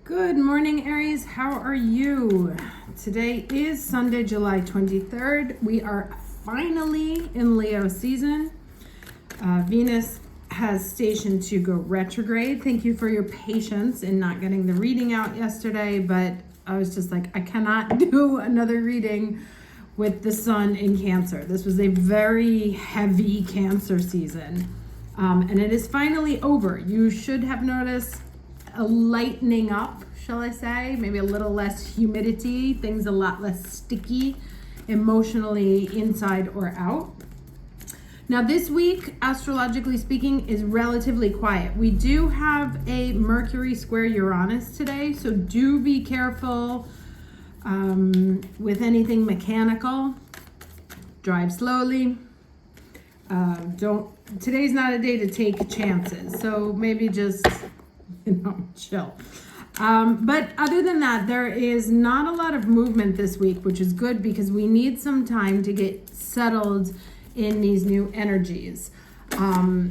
Good morning, Aries. How are you? Today is Sunday, July 23rd. We are finally in Leo season. Venus has stationed to go retrograde. Thank you for your patience in not getting the reading out yesterday, but I was just like, I cannot do another reading with the sun in Cancer. This was a very heavy Cancer season, and it is finally over. You should have noticed a lightening up, shall I say, maybe a little less humidity, things a lot less sticky emotionally inside or out. Now this week, astrologically speaking, is relatively quiet. We do have a Mercury square Uranus today, so do be careful with anything mechanical. Drive slowly. Today's not a day to take chances, so maybe just chill. But other than that, there is not a lot of movement this week, which is good because we need some time to get settled in these new energies. All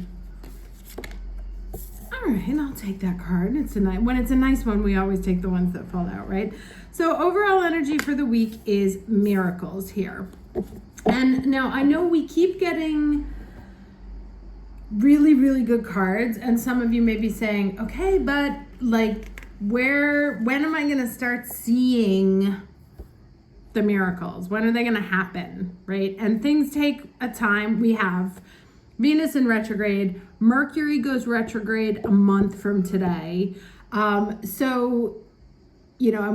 right, and I'll take that card. When it's a nice one, we always take the ones that fall out, right? So overall energy for the week is miracles here. And now I know we keep getting really, really good cards, and some of you may be saying, okay, but when am I going to start seeing the miracles? When are they going to happen, right? And things take a time. We have Venus in retrograde. Mercury goes retrograde a month from today. And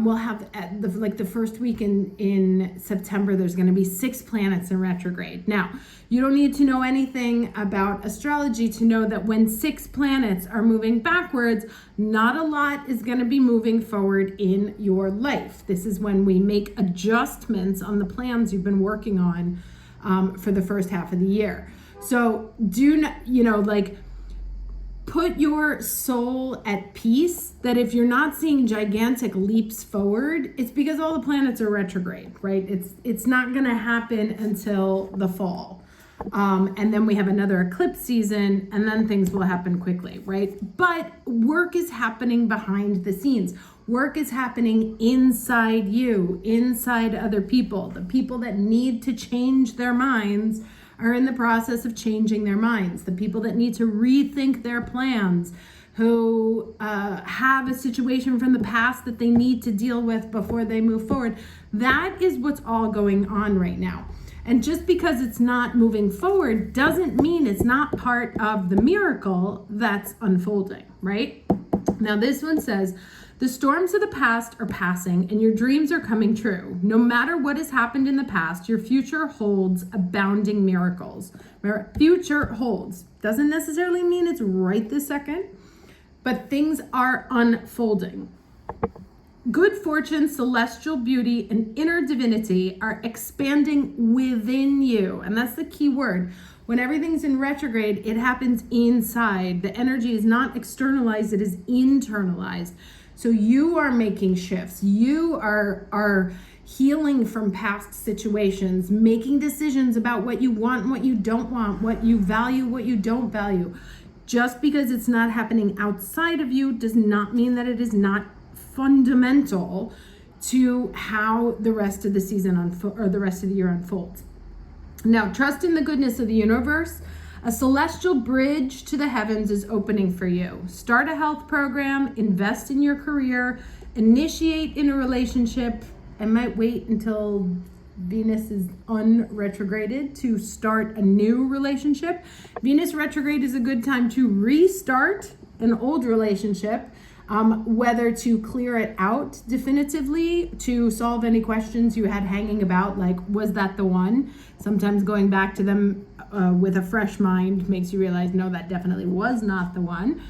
we'll have the first week in September, there's going to be 6 planets in retrograde. Now, you don't need to know anything about astrology to know that when 6 planets are moving backwards, not a lot is going to be moving forward in your life. This is when we make adjustments on the plans you've been working on for the first half of the year. So put your soul at peace that if you're not seeing gigantic leaps forward, it's because all the planets are retrograde, right? It's not going to happen until the fall. And then we have another eclipse season, and then things will happen quickly, right? But work is happening behind the scenes. Work is happening inside you, inside other people. The people that need to change their minds are in the process of changing their minds. The people that need to rethink their plans, who have a situation from the past that they need to deal with before they move forward. That is what's all going on right now. And just because it's not moving forward doesn't mean it's not part of the miracle that's unfolding, right? Now this one says, the storms of the past are passing and your dreams are coming true. No matter what has happened in the past, your future holds abounding miracles. Future holds. Doesn't necessarily mean it's right this second, but things are unfolding. Good fortune, celestial beauty, and inner divinity are expanding within you. And that's the key word. When everything's in retrograde, it happens inside. The energy is not externalized, it is internalized. So you are making shifts. You are healing from past situations, making decisions about what you want and what you don't want, what you value, what you don't value. Just because it's not happening outside of you does not mean that it is not fundamental to how the rest of the season or the rest of the year unfolds. Now, trust in the goodness of the universe. A celestial bridge to the heavens is opening for you. Start a health program, invest in your career, initiate in a relationship. I might wait until Venus is unretrograded to start a new relationship. Venus retrograde is a good time to restart an old relationship, whether to clear it out definitively, to solve any questions you had hanging about, like, was that the one? Sometimes going back to them with a fresh mind makes you realize, no, that definitely was not the one.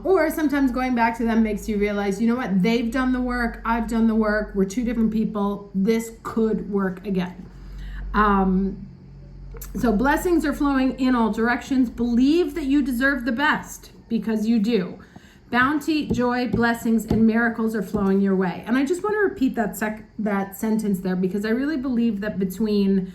Or sometimes going back to them makes you realize, you know what, they've done the work, I've done the work, we're two different people, this could work again. So blessings are flowing in all directions. Believe that you deserve the best, because you do. Bounty, joy, blessings, and miracles are flowing your way. And I just want to repeat that sentence there, because I really believe that between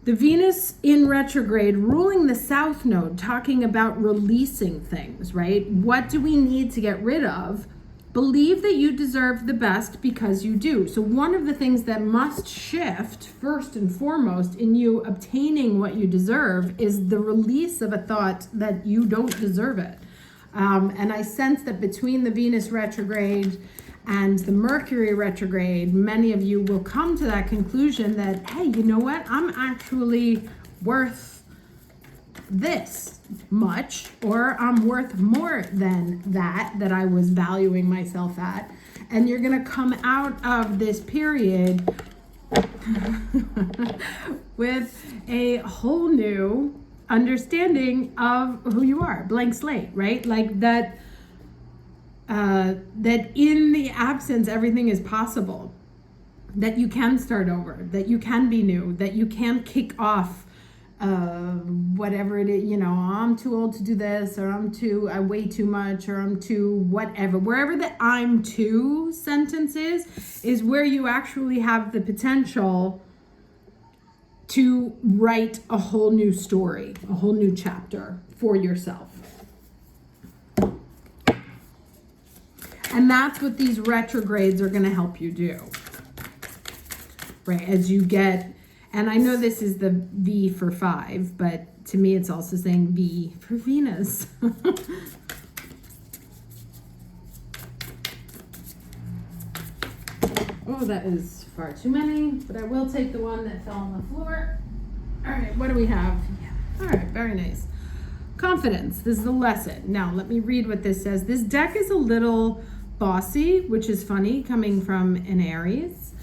the Venus in retrograde ruling the South Node, talking about releasing things, right? What do we need to get rid of? Believe that you deserve the best because you do. So one of the things that must shift first and foremost in you obtaining what you deserve is the release of a thought that you don't deserve it. And I sense that between the Venus retrograde and the Mercury retrograde, many of you will come to that conclusion that, hey, you know what? I'm actually worth this much, or I'm worth more than that I was valuing myself at. And you're going to come out of this period with a whole new understanding of who you are, blank slate, right? Like that in the absence, everything is possible, that you can start over, that you can be new, that you can kick off whatever it is, I'm too old to do this, or I weigh too much, or I'm too whatever. Wherever the I'm too sentence is where you actually have the potential to write a whole new story, a whole new chapter for yourself. And that's what these retrogrades are going to help you do, right? As you get, and I know this is the V for 5, but to me it's also saying V for Venus. Oh, that is far too many, but I will take the one that fell on the floor. All right, what do we have? All right, very nice. Confidence. This is a lesson. Now, let me read what this says. This deck is a little bossy, which is funny coming from an Aries,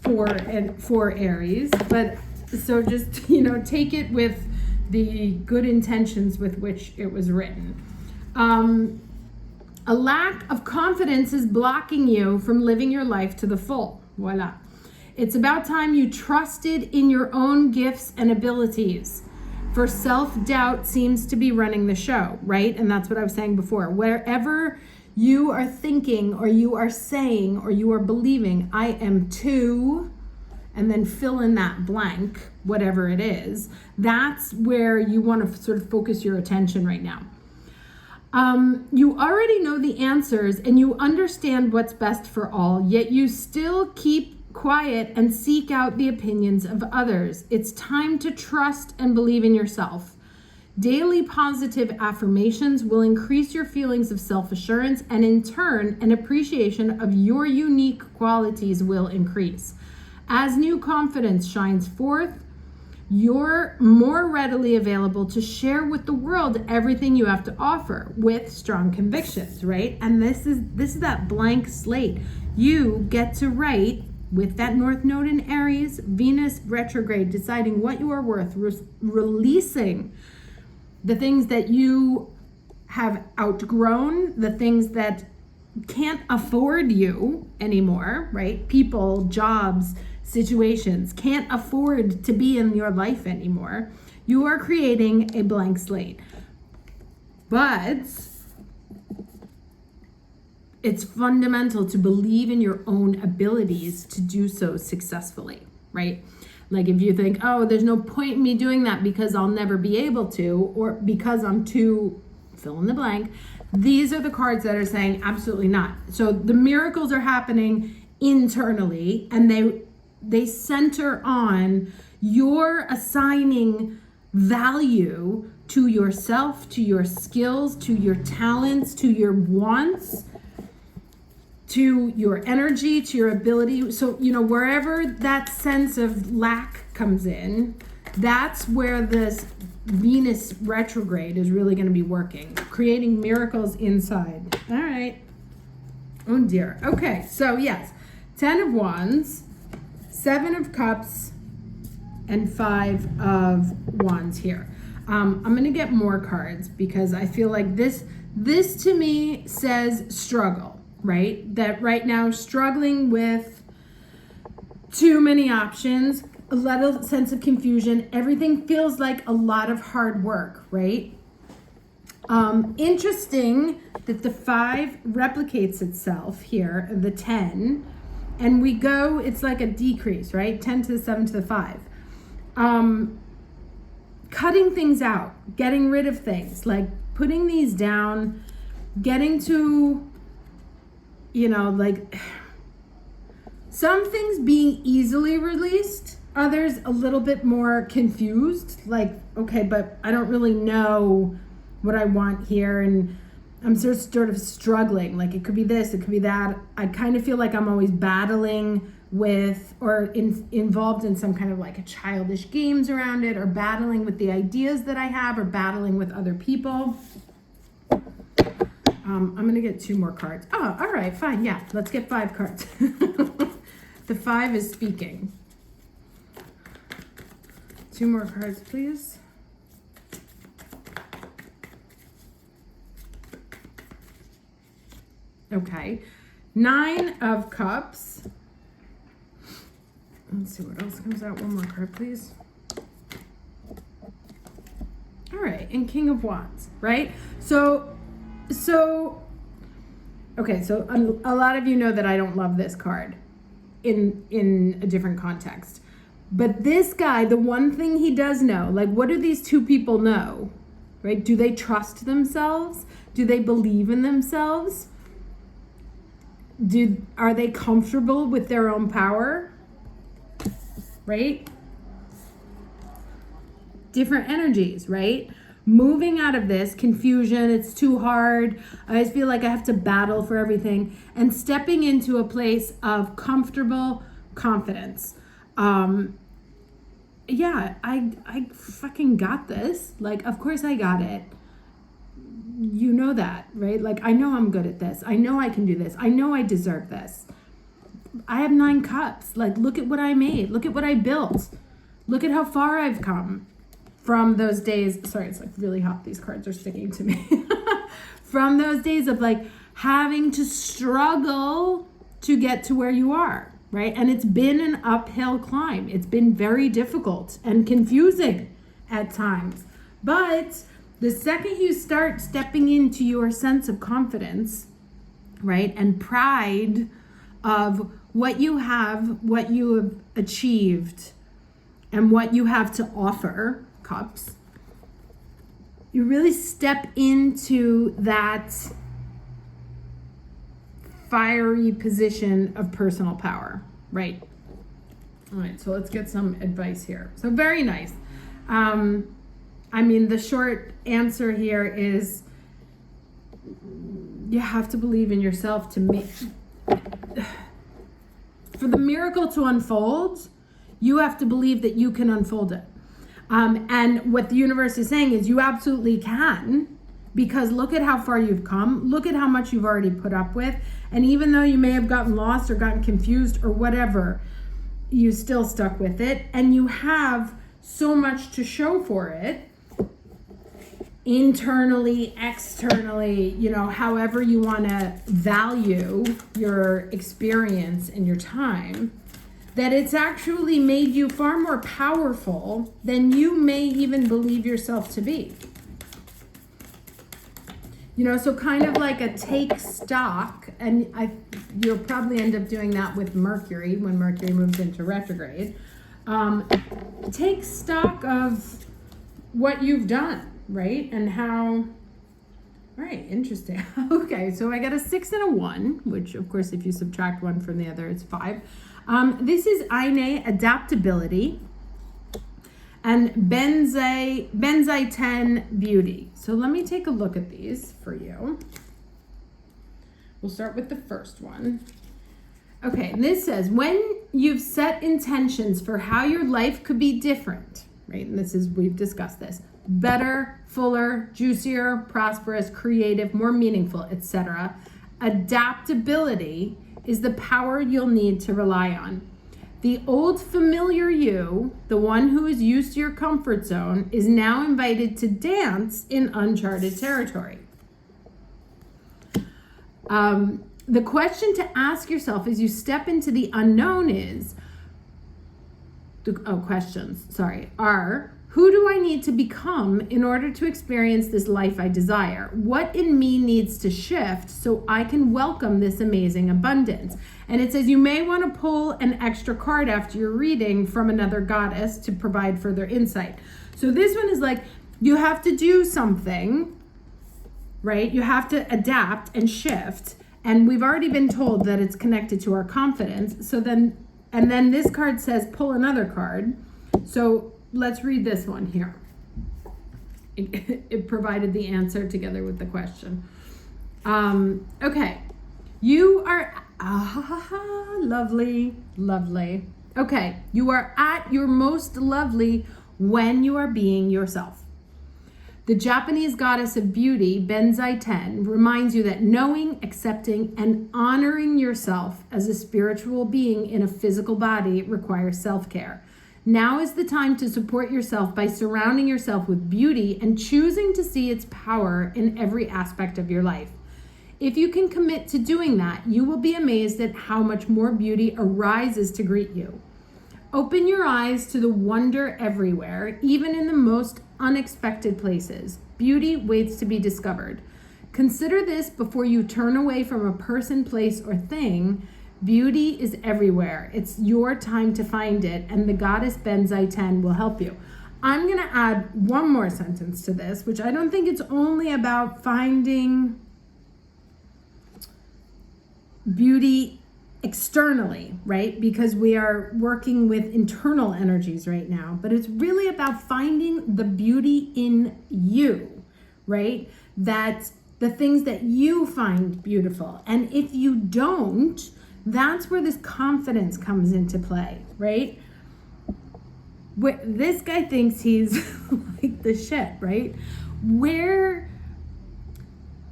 for Aries, but so just, take it with the good intentions with which it was written. A lack of confidence is blocking you from living your life to the full. Voila. It's about time you trusted in your own gifts and abilities. For self-doubt seems to be running the show, right? And that's what I was saying before. Wherever you are thinking, or you are saying, or you are believing, I am too, and then fill in that blank, whatever it is, that's where you want to sort of focus your attention right now. You already know the answers and you understand what's best for all, yet you still keep quiet and seek out the opinions of others. It's time to trust and believe in yourself. Daily positive affirmations will increase your feelings of self-assurance, and in turn, an appreciation of your unique qualities will increase. As new confidence shines forth, you're more readily available to share with the world everything you have to offer with strong convictions, right? And this is that blank slate. You get to write with that North Node in Aries, Venus retrograde, deciding what you are worth, releasing the things that you have outgrown, the things that can't afford you anymore, right? People, jobs, situations can't afford to be in your life anymore. You are creating a blank slate. But it's fundamental to believe in your own abilities to do so successfully, right? Like if you think, oh, there's no point in me doing that because I'll never be able to, or because I'm too fill in the blank, these are the cards that are saying absolutely not. So the miracles are happening internally, and they center on your assigning value to yourself, to your skills, to your talents, to your wants, to your energy, to your ability. So, wherever that sense of lack comes in, that's where this Venus retrograde is really going to be working, creating miracles inside. All right. Oh dear. Okay. So yes, 10 of Wands, 7 of Cups, and 5 of Wands here. I'm going to get more cards because I feel like this to me says struggle. Right? That right now struggling with too many options, a lot of sense of confusion. Everything feels like a lot of hard work, right? Interesting that the 5 replicates itself here, the 10, and we go, it's like a decrease, right? 10 to the 7 to the 5. Cutting things out, getting rid of things, like putting these down, getting to like some things being easily released, others a little bit more confused, like, okay, but I don't really know what I want here, and I'm sort of struggling. Like, it could be this, it could be that. I kind of feel like I'm always battling with or involved in some kind of like a childish games around it, or battling with the ideas that I have, or battling with other people. I'm gonna get 2 more cards. Oh, all right, fine, yeah, let's get 5 cards. The 5 is speaking. 2 more cards, please. Okay, 9 of Cups. Let's see what else comes out. 1 more card, please. All right, and King of Wands, right? So, okay, so a lot of you know that I don't love this card in a different context. But this guy, the one thing he does know, like, what do these 2 people know, right? Do they trust themselves? Do they believe in themselves? Are they comfortable with their own power? Right? Different energies, right? Moving out of this confusion, it's too hard. I just feel like I have to battle for everything, and stepping into a place of comfortable confidence. Yeah, I fucking got this. Like, of course I got it. You know that, right? Like, I know I'm good at this. I know I can do this. I know I deserve this. I have 9 cups. Like, look at what I made. Look at what I built. Look at how far I've come from those days. Sorry, it's like really hot. These cards are sticking to me. From those days of like having to struggle to get to where you are, right? And it's been an uphill climb. It's been very difficult and confusing at times. But the second you start stepping into your sense of confidence, right, and pride of what you have achieved, and what you have to offer, Cups, you really step into that fiery position of personal power, right? All right, so let's get some advice here. So very nice. I mean, the short answer here is you have to believe in yourself to make, for the miracle to unfold, you have to believe that you can unfold it. And what the universe is saying is you absolutely can, because look at how far you've come. Look at how much you've already put up with. And even though you may have gotten lost or gotten confused or whatever, you still stuck with it. And you have so much to show for it, internally, externally, however you want to value your experience and your time, that it's actually made you far more powerful than you may even believe yourself to be. So kind of like a take stock, and you'll probably end up doing that with Mercury when Mercury moves into retrograde. Take stock of what you've done, right? And how, right, interesting. Okay, so I got a 6 and a 1, which of course if you subtract 1 from the other, it's 5. This is Aine, Adaptability, and Benzai 10, Beauty. So let me take a look at these for you. We'll start with the first one. Okay, and this says, when you've set intentions for how your life could be different, right? And we've discussed this. Better, fuller, juicier, prosperous, creative, more meaningful, etc. Adaptability is the power you'll need to rely on. The old familiar you, the one who is used to your comfort zone, is now invited to dance in uncharted territory. The question to ask yourself as you step into the unknown are, who do I need to become in order to experience this life I desire? What in me needs to shift so I can welcome this amazing abundance? And it says you may want to pull an extra card after your reading from another goddess to provide further insight. So this one is like, you have to do something, right? You have to adapt and shift. And we've already been told that it's connected to our confidence. So then, and then this card says, pull another card. So let's read this one here. It provided the answer together with the question. Okay. You are, lovely, lovely. Okay. You are at your most lovely when you are being yourself. The Japanese goddess of beauty, Benzai Ten, reminds you that knowing, accepting, and honoring yourself as a spiritual being in a physical body requires self-care. Now is the time to support yourself by surrounding yourself with beauty and choosing to see its power in every aspect of your life. If you can commit to doing that, you will be amazed at how much more beauty arises to greet you. Open your eyes to the wonder everywhere, even in the most unexpected places. Beauty waits to be discovered. Consider this before you turn away from a person, place, or thing. Beauty is everywhere. It's your time to find it, and the goddess Benzai Ten will help you. I'm going to add one more sentence to this, which I don't think it's only about finding beauty externally, right? Because we are working with internal energies right now, but it's really about finding the beauty in you, right? That's the things that you find beautiful. And if you don't, that's where this confidence comes into play, right? This guy thinks he's like the shit, right?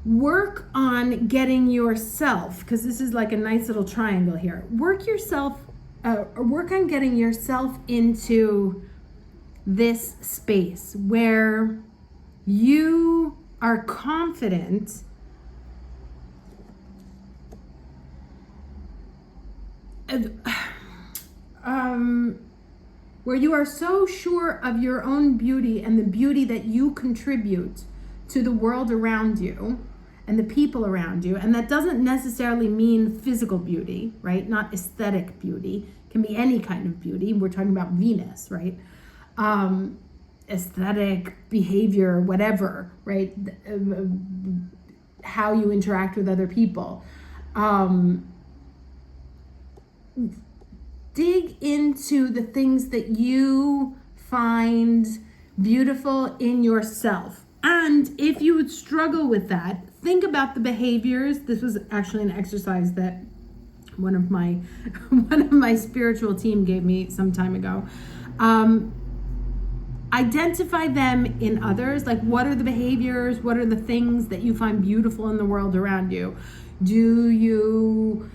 Work on getting yourself, because this is like a nice little triangle here. Work on getting yourself into this space where you are confident where you are so sure of your own beauty and the beauty that you contribute to the world around you and the people around you. And that doesn't necessarily mean physical beauty, right? Not aesthetic beauty. It can be any kind of beauty. We're talking about Venus, right? Aesthetic behavior, whatever, right? How you interact with other people. Dig into the things that you find beautiful in yourself. And if you would struggle with that, think about the behaviors. This was actually an exercise that one of my spiritual team gave me some time ago. Identify them in others. Like, what are the behaviors? What are the things that you find beautiful in the world around you? Do you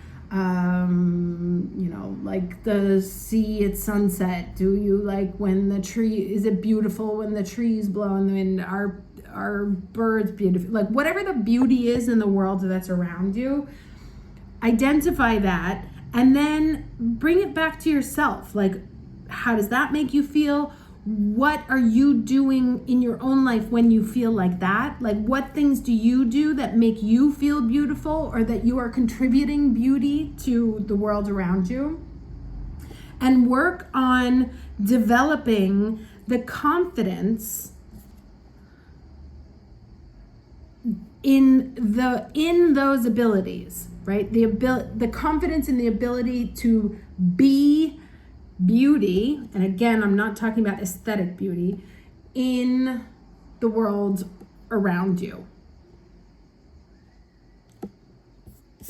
like the sea at sunset? Do you like when the tree, is it beautiful when the trees blow in the wind? Are birds beautiful? Like, whatever the beauty is in the world that's around you, identify that and then bring it back to yourself. Like, how does that make you feel? What are you doing in your own life when you feel like that? Like, what things do you do that make you feel beautiful, or that you are contributing beauty to the world around you? And work on developing the confidence in those abilities, right? The confidence in the ability to be beauty, and again, I'm not talking about aesthetic beauty, in the world around you.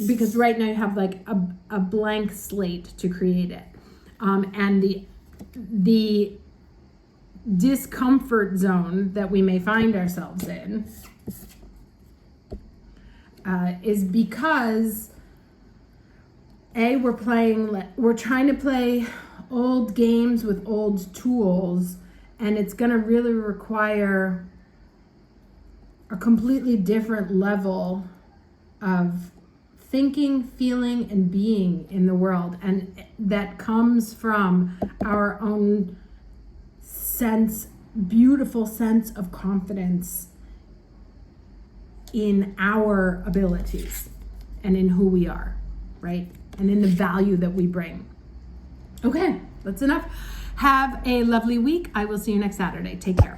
Because right now you have like a blank slate to create it. And the discomfort zone that we may find ourselves in is because we're trying to play old games with old tools, and it's going to really require a completely different level of thinking, feeling, and being in the world. And that comes from our own beautiful sense of confidence in our abilities and in who we are, right? And in the value that we bring. Okay, that's enough. Have a lovely week. I will see you next Saturday. Take care.